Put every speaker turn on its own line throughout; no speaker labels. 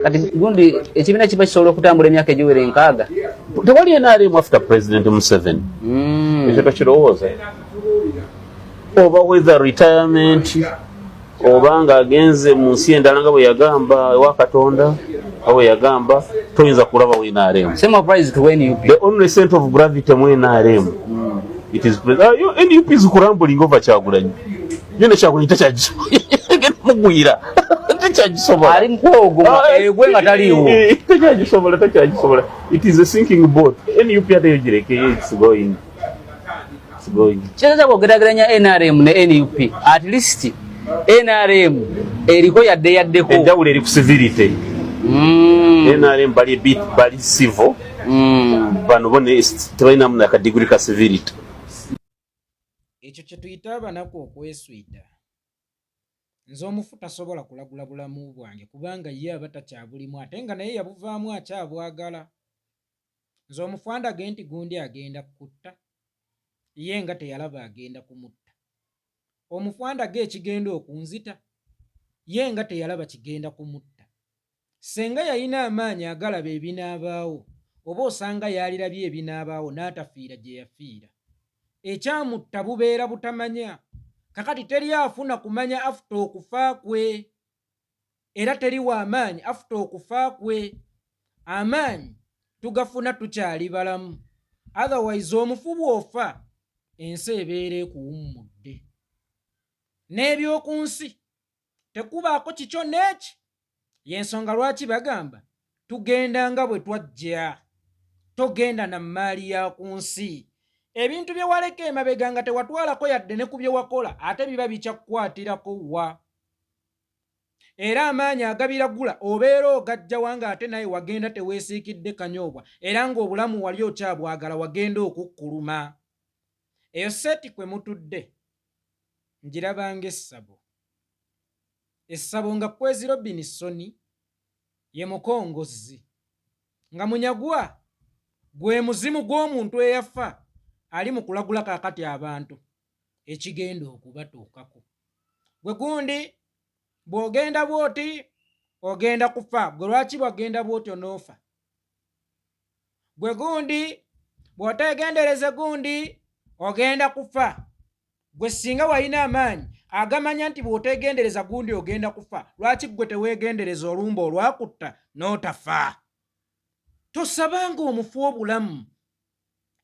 Kati gundi ekibiina kiba kisobola okutambula emyaka egiwera enkaaga.
Tewali NRM after President Museveni. Ekyo tokirowooza. Oba whether retirement oba ng'agenze mu nsi endala nga bwe yagamba ewa Katonda bwe yagamba toyinza kulaba wa NRM.
Same applies to NUP.
The only center of gravity mu NRM it is NUP is kurambling over Kyagulanyi. Yone Kyagulanyi takyagisobola. Mugwira. Takyagisobola.
Ali mukogoma egwe nga taliwo.
Takyagisobola. It is a sinking boat. NUP atayogireke it's going.
Kyeza bwogeraganya NRM ne NUP at least NRM eriko yaddeko
enjawulo eri ku civility. NRM bali civil. Bano bone tebalina mu akadiguli ka civility.
Ekyo kye tuyita abanaku okweswida. Nze omufu tasobola kulagula bulamu bwange kubanga ye aba takyabulimu ate nga naye yabuvaamu akyabwagala. Nze omufu andage nti gundi agenda kutta ye nga teyalaba agenda kumutta. Omufu andage ekigenda okunzita ye nga teyalaba kigenda kumutta. Senga yalina amaanyi agalaba ebinaabaawo oba osanga yalirabye ebinaabaawo n'atafiira gye yafiira. Ekyamutta bubeera butamanya. Kakati teri afuna kumanya afuta okufa kwe. Era teri wa amaanyi afuta okufa kwe. Amaanyi tugafuna tukyali balamu. Otherwise omufu bw'ofa ensi ebeera ekuwummudde. N'ebyoku nsi tekubaako kikyo n'eki. Y'ensonga lwaki bagamba tugenda nga bwe twajja. Togenda na mmaali ya ku nsi. Ebintu bye waleka emabega nga tewatwalako yadde ne ku bye wakola ate biba bikyakukwatirako wa. Era amaanyi agabiragula obeera ogajja wanga ate naye wagenda teweesiikidde kanyoobwa era ng'obulamu wali okyabwagala wagenda okukkuluma. Eyo seeti kwe mutudde ngirabanga essabo. Essabo nga Kwezi Robinson ye mukongozzi nga munyagwa gwe muzimu gw'omuntu eyafa ali mu kulagula kaakati abantu ekigenda okubatuukako. Gwe gundi bw'ogenda bw'oti ogenda kufa. Gwe lwaki bw'ogenda bw'oti onoofa? Gwe gundi bw'otegendereze gundi ogenda kufa. Gwe singa walina amaanyi agamanya nti bw'otegendereza gundi ogenda kufa lwaki gwe teweegendereza olumba olwakutta n'otafa? Tosabanga omufu obulamu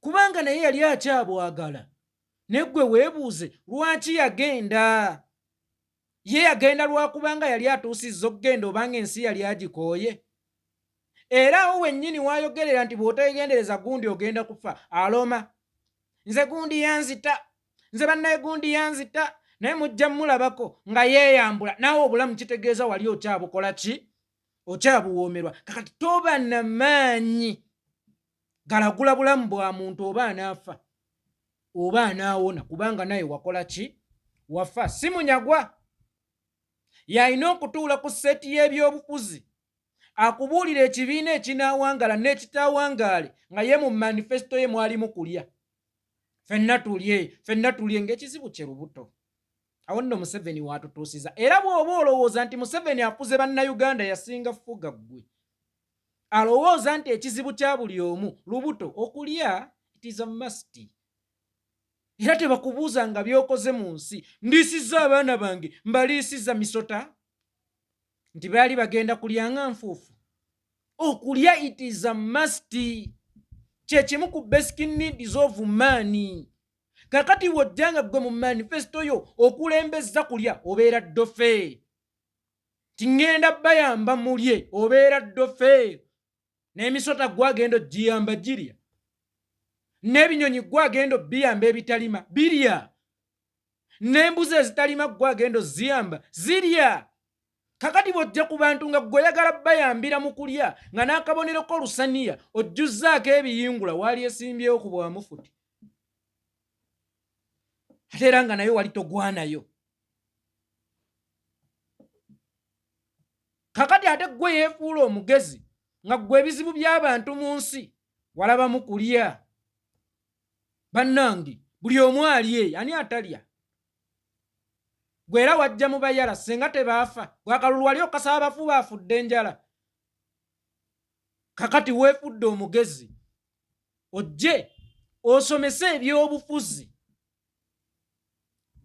kubanga naye yali akyabwagala. Ne gwe weebuuze lwaki yagenda. Ye yagenda lwakubanga yali atuusizza okugenda obanga ensi yali agikooye. Era awo wennyini wayogerera nti bw'otegendereza gundi ogenda kufa aloma. Nze gundi yanzita. Nze bannaye gundi yanzita. Naye mujja mulabako nga yeeyambula. Naawe obulamu kitegeeza wali okyabukola ki? Okyabuwoomerwa. Kakati toba na maanyi galagula bulamu bwa muntu oba anaafa oba anaawona kubanga naye wakola ki? Wafa. Si munyagwa. Yalina okutuula ku seeti y'ebyobufuzi akubuulira ekibiina ekinaawangala n'ekitaawangaale nga ye mu manifesito ye mwalimu kulya. Ffenna tulye ng'ekizibu kye lubuto. Awo nno Museveni watutuusiza. Era bw'oba olowooza nti Museveni afuze bannayuganda yasinga fuga ggwe. Alowooza nti ekizibu kya buli omu lubuto okulya it is a must. Era tebakubuuza nga by'okoze mu nsi. Ndiisizza abaana bange mbaliisizza misota nti baali bagenda kulya nga nfuufu. Okulya it is a must. Kye kimu ku basic needs of man. Kakati wojjanga gwe mu manifesto yo okulembezza kulya obeera ddofe. Tingenda bayamba mulye obeera ddofe. N'emisota gwagenda ogiyamba girya. N'ebinyonyi gwagenda biyamba ebitalima birya. N'embuzi ezitalima gwagenda ziyamba zirya. Kakati bw'ojja ku bantu nga gweyagala bayambira mu kulya nga n'akabonereko lusaniya ojjuzzaako ebiyingula waali esimbyewo ku bwamufuti. Ate era nga nayo wali togwanayo. Kakati ate gwe yeefuula omugezi nga gwe ebizibu by'abantu mu nsi walabamu kulya. Bannange buli omu alye ani atalya? Gwe era wajja mu bayala senga tebaafa. Gwakalulu wali okasaba abafu baafudde enjala. kakati weefudde omugezi ojje osomese ebyobufuzi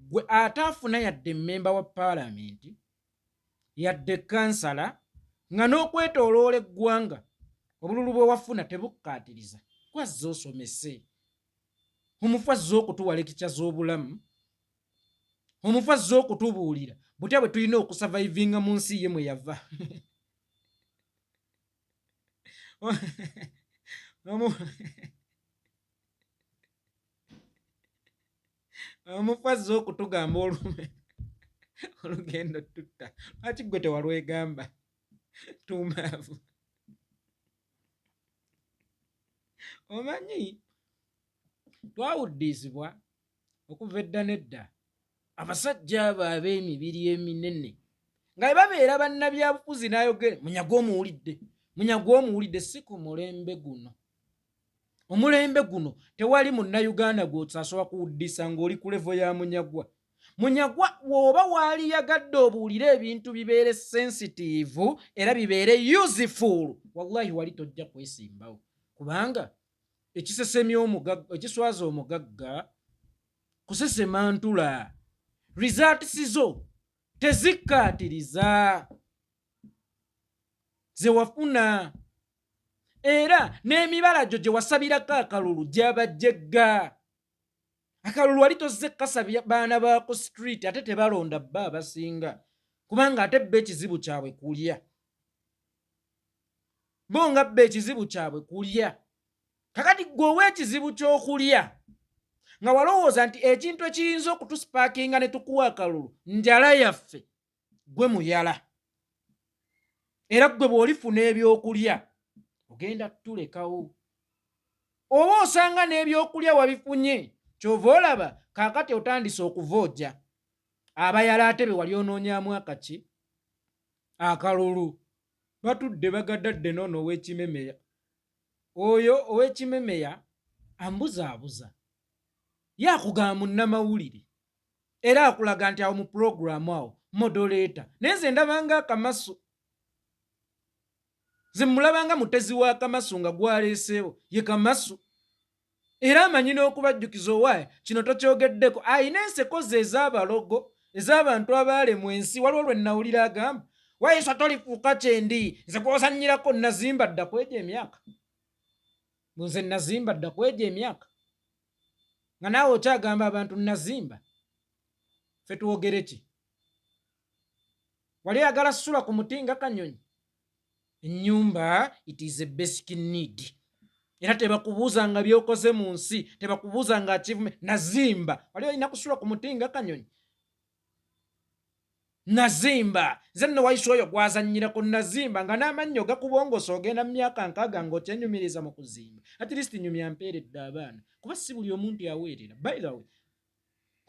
gwe ataafuna yadde mmemba wa paalamenti yadde kansala nga n'okwetooloola eggwanga obululu bwe wafuna tebukkaatiriza kwazze osomese omufu azze okutuwa lekicya z'obulamu omufu azze okutubuulira butya bwe tulina okusavaivinga mu nsi ye mwe yava omufu azze okutugamba olugendo tutta lwaki gwe tewalwegamba tumaavu omanyi twawuddizibwa okuva edda nedda abasajja abo ab'emibiri eminene nga bwe babeera bannabyabufuzi n'ayogera munyaga omuwulidde si ku mulembe guno. Omulembe guno tewali munnayuganda gw'osasobola kuwuddisa ng'oli ku levo ya munyagwa. Munyagwa bw'oba waali yagadde obuulire ebintu bibeere sensitiivu era bibeere useful, wallahi wali tojja kwesimbawo kubanga ekiswaza omugagga kusesema ntula. Results zo tezikkaatiriza ze wafuna era n'emibala gyo gye wasabirako akalulu gyabajjegga. Akalulu wali tozze kasabya baana baako street ate tebalonda bba abasinga kubanga ate bba ekizibu kyabwe kulya. Bo nga bba ekizibu kyabwe kulya. Kakati gwe ow'ekizibu ky'okulya nga walowooza nti ekintu ekiyinza okutusipaakinga ne tukuwa akalulu njala yaffe, gwe muyala. Era gwe bw'olifuna ebyokulya ogenda tulekawo. Oba osanga n'ebyokulya wabifunye kyova olaba kaakati otandise okuvoojja. Abayala ate be wali onoonyaamu akaki akalulu batudde bagaddadde noono ow'ekimemeya. Oyo ow'ekimemeya ambuzaabuza ye akugamba munnamawulire era akulaga nti awo mu pulogulaamu awo modoleta naye nze ndabanga akamasu. Nze mulabanga mutezi wa kamasu nga gwaleeseewo ye kamasu era amanyi n'okubajjukiza owaaye kino tokyogeddeko. Ayina enseko ze ez'abalogo ez'abantu abaalemwa ensi. Waliwo lwe nnawulira agamba wayiswa tolifuuka kyendi nze gw'ozannyirako nazimba dda kwegyo emyaka. Nze nazimba dda kwegyo emyaka nga naawe okyagamba abantu nazimba. Ffe tuwogere ki? Wali ayagala ssula ku muti nga kanyonyi? Ennyumba it is a basic need. Era tebakubuuza nga byokoze mu nsi, tebakubuuza nga achievement. Nazimba. Wali olina kusula ku muti nga kanyonyi? Nazimba. Nze nno wayise oyo gwazannyirako nazimba nga n'amannyo gakubongosa ogenda mu myaka nkaaga ng'okyenyumiriza mu kuzimba. At least nyumya mpeeredde abaana kuba si buli omuntu yaweerera. By the way,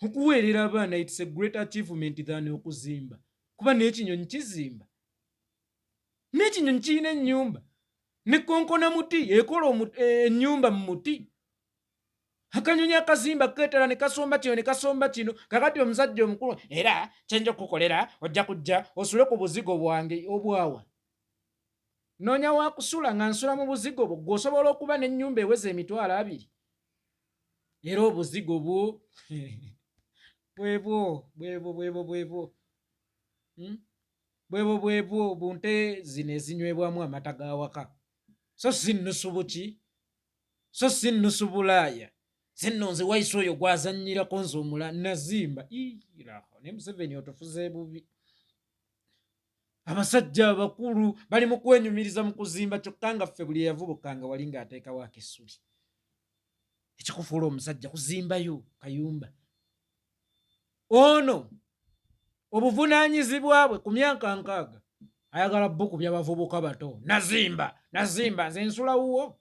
okuweerera abaana it's a great achievement than okuzimba kuba n'ekinyonyi kizimba. N'ekinyonyi kirina ennyumba ne konkona muti ekola ennyumba mu muti. Akanyonyi akazimba keetala ne kasomba kino ne kasomba kino. Kakati omusajja omukulu era kyenja okukolera ojja kujja osule ku buzigo bwange obwawa. Noonya wa kusula nga nsula mu buzigo bwo gw'osobola okuba n'ennyumba eweza emitwalo 2. Era obuzigo bwo bwebwo bunte zino ezinywebwamu amata ga waka. So si nnusu buki, so si nnusu bulaaya. Ze nno nze wayise oyo gwazannyirako nze omula nazimba. Ne Museveni otufuze bubi. Abasajja abakulu bali mu kwenyumiriza mu kuzimba kyokka nga ffe buli eyavubukanga wali ng'ateekawo ak'essubi. Ekikufuula omusajja kuzimbayo kayumba. Ono obuvunaanyizibwa bwe ku myaka 60 ayagala bbuku by'abavubuka bato. Nazimba nze nsula wuwo.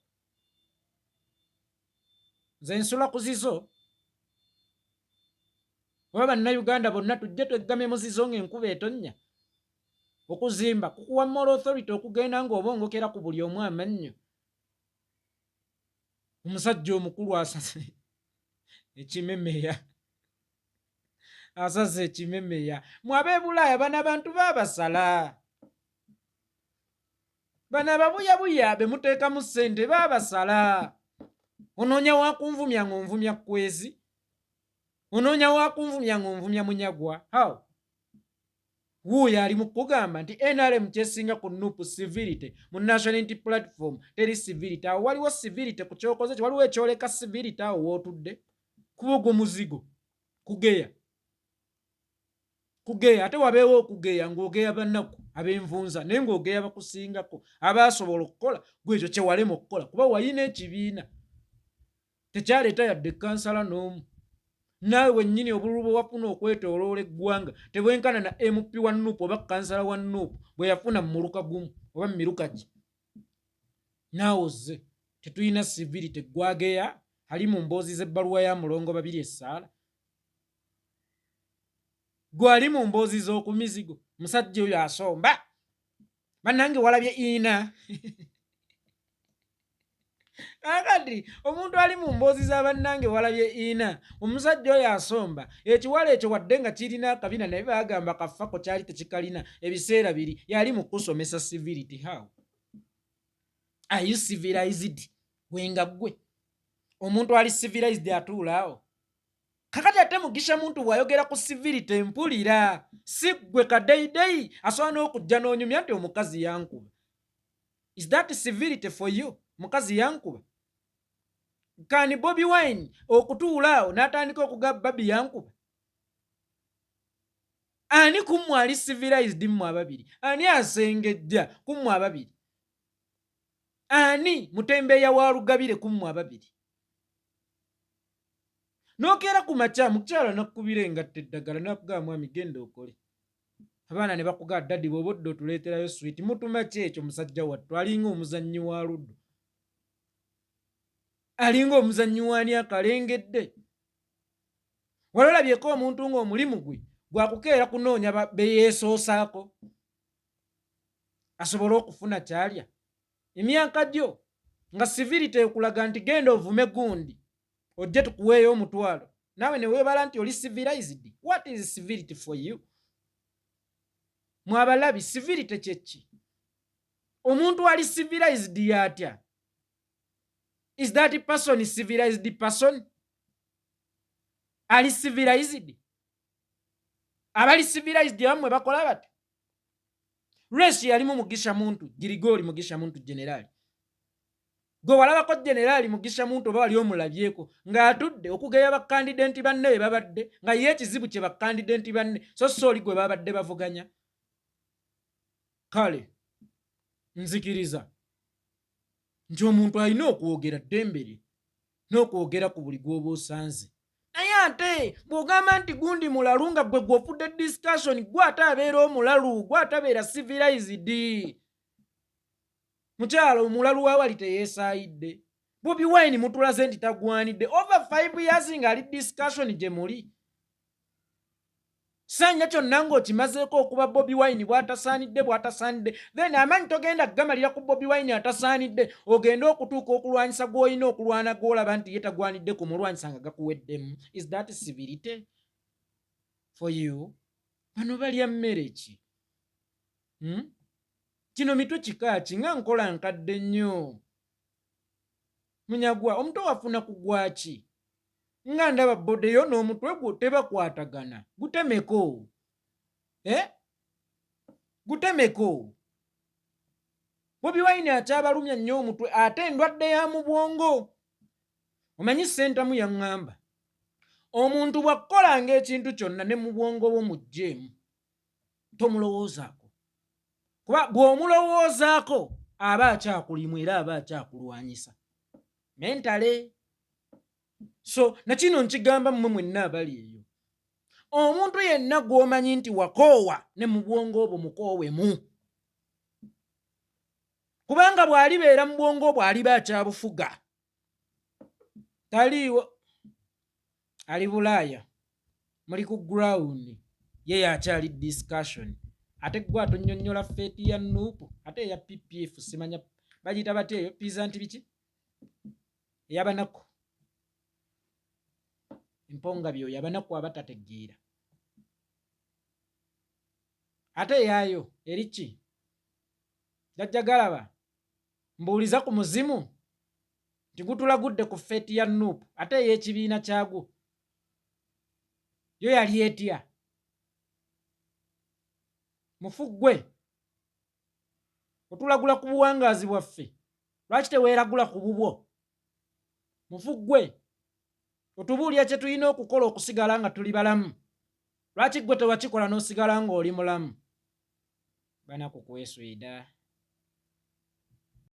Nze nsula ku zizo. Oba bannayuganda bonna tujje twegamye mu zizo ng'enkuba etonnya. Okuzimba kukuwa moral authority okugenda ng'obongokera ku buli omu amannyo. Omusajja omukulu asaze ekimemeya. Asaze ekimemeya. Mwabe Bulaaya bana bantu baabasala. bana babuyabuya be muteekamu ssente baabasala. Onoonya wakunvumya ng'onvumya kwezi, onoonya wakunvumya ng'onvumya munyagwa. How? Wuuyo ali mu kugamba nti NRM kyesinga ku Nuupu civility mu National Unity Platform teri civility. Awo waliwo civility ku kyokoze kyo, waliwo ekyoleka civility awo wootudde. Kuba ogwo muzigo kugeya ate wabeewo okugeya ng'ogeya bannaku ab'envunza naye ng'ogeya bakusingako abaasobola okukola gwekyo kyewalema okukola kuba wayina ekibiina tekyaleeta yadde kansala n'omu. Naawe wennyini obululu bwe wafuna okwetooloola eggwanga tebwenkana na MP wa Nuupu oba kansala wa Nuupu bwe yafuna mu muluka gumu oba mu miruka ki. Naawe ozze tetulina civility. Gwageya ali mu mboozi z'ebbaluwa ya mulongo 2 essaala. Gwali mu mboozi z'oku mizigo. Musajja oyo asomba. Bannange walabye ina. Akati omuntu ali mu mboozi za bannange walabye ina. Omusajja oyo asomba. Ekiwala ekyo wadde nga kirina akabina naye bagamba kafako kyali tekikalina ebiseera biri. Yali mu kusomesa civility. How? Are you civilized? Gwenga gwe. Omuntu ali civilized atuula awo. Kakati ate Mugisha muntu bw'ayogera ku civility mpulira. Si gwe kadeideyi asobola n'okujja n'onyumya nti omukazi yankuba. Is that civility for you? Mukazi yankuba. Kani Bobi Wine okutuula awo n'atandika okugamba babi yankuba. Ani kummwe ali civilized mmwe ababiri? Ani asengejja kummwe ababiri? Ani mutembeeya wa Lugabire kummwe ababiri? Nokeera ku makya mukyala nakkubira engatta eddagala nakugamba mwami genda okole. Abaana ne bakugamba daddi bw'oba odda otuleeterayo swiiti mutuma ki ekyo musajja wattu alinga omuzannyi wa luddo. Alinga omuzannyi wani akalengedde. Wali olabyeko omuntu ng'omulimu gwe gwakukeera kunoonya beyeesoosaako asobole okufuna kyalya. Emyaka gyo nga civility ekulaga nti genda ovume gundi ojje tukuweeyo omutwalo naawe ne weebala nti oli civilized. What is civility for you? Mwabalabi civility kyeki? Omuntu ali civilized yatya? Is that person civilized person? Ali civilized? Abali civilized bamwe bakola bati? Race yalimu Mugisha muntu, Girigori Mugisha muntu generali. Gwe walabako generali Mugisha muntu oba wali omulabyeko ng'atudde okugeya bakandidenti banne be babadde nga ye ekizibu kye bakandidenti banne so oli gwe babadde bavuganya. Kale nzikiriza nti omuntu alina okwogera ddembe lye n'okwogera ku buli gw'oba osanze. Naye ate bw'ogamba nti gundi mulalu nga gwe gw'ofudde discussion gwe ate abeera omulalu gwe ate abeera civilized. Mukyalo omulalu wawali teyeesaayidde. Bobi Wine mutulaze nti tagwanidde over 5 years ng'ali discussion gye muli. Sanya kyonna ng'okimazeeko okuba Bobi Wine bw'atasaanidde then amanyi togenda kugamalira ku Bobi Wine atasaanidde ogenda okutuuka okulwanyisa gw'olina okulwana gw'olaba nti ye tagwanidde ku mulwanyisa nga gakuweddemu. Is that civility for you? Bano balya mmere ki? Kino mitwe kikaaki nga nkola nkadde nnyo. Munyagwa omuto wafuna kugwaki? Nga ndaba bodeyo n'omutwe gwo tebakwatagana. Gutemeko. Gutemeko. Bobi Wine akyabalumya nnyo omutwe ate endwadde ya mu bwongo. Omanyi sentamu yaŋŋamba. Omuntu bw'akolanga ekintu kyonna ne mu bwongo bwo mugjeemu. Tomulowoozaako. Kuba bw'omulowoozaako aba akyakulimu era aba akyakulwanyisa. Mentale. So nakino nkigamba mmwe mwenna abali eyo. Omuntu yenna gw'omanyi nti wakoowa ne mu bwongo obwo mukoowemu. Kubanga bw'alibeera mu bwongo obwo aliba akyabufuga. Taliiwo. Ali Bulaaya. Muli ku ground. Ye akyali discussion. Ate gwe atonnyonnyola feeti ya Nuupu ate eya PPF simanya bagiyita bati eyo pizza nti biki? Ey'abanaku. Emponga byo y'abanaku abatategeera. Ate eyaayo eri ki? Jajja galaba mbuuliza ku muzimu nti gutulagudde ku feeti ya Nuupu ate ey'ekibiina kyagwo yo yali etya? Mufu ggwe otulagula ku buwangaazi bwaffe, lwaki teweeragula ku bubwo? Mufu ggwe otubuulira kye tulina okukola okusigala nga tuli balamu, lwaki ggwe tewakikola n'osigala ng'oli mulamu? Banaku kweswida.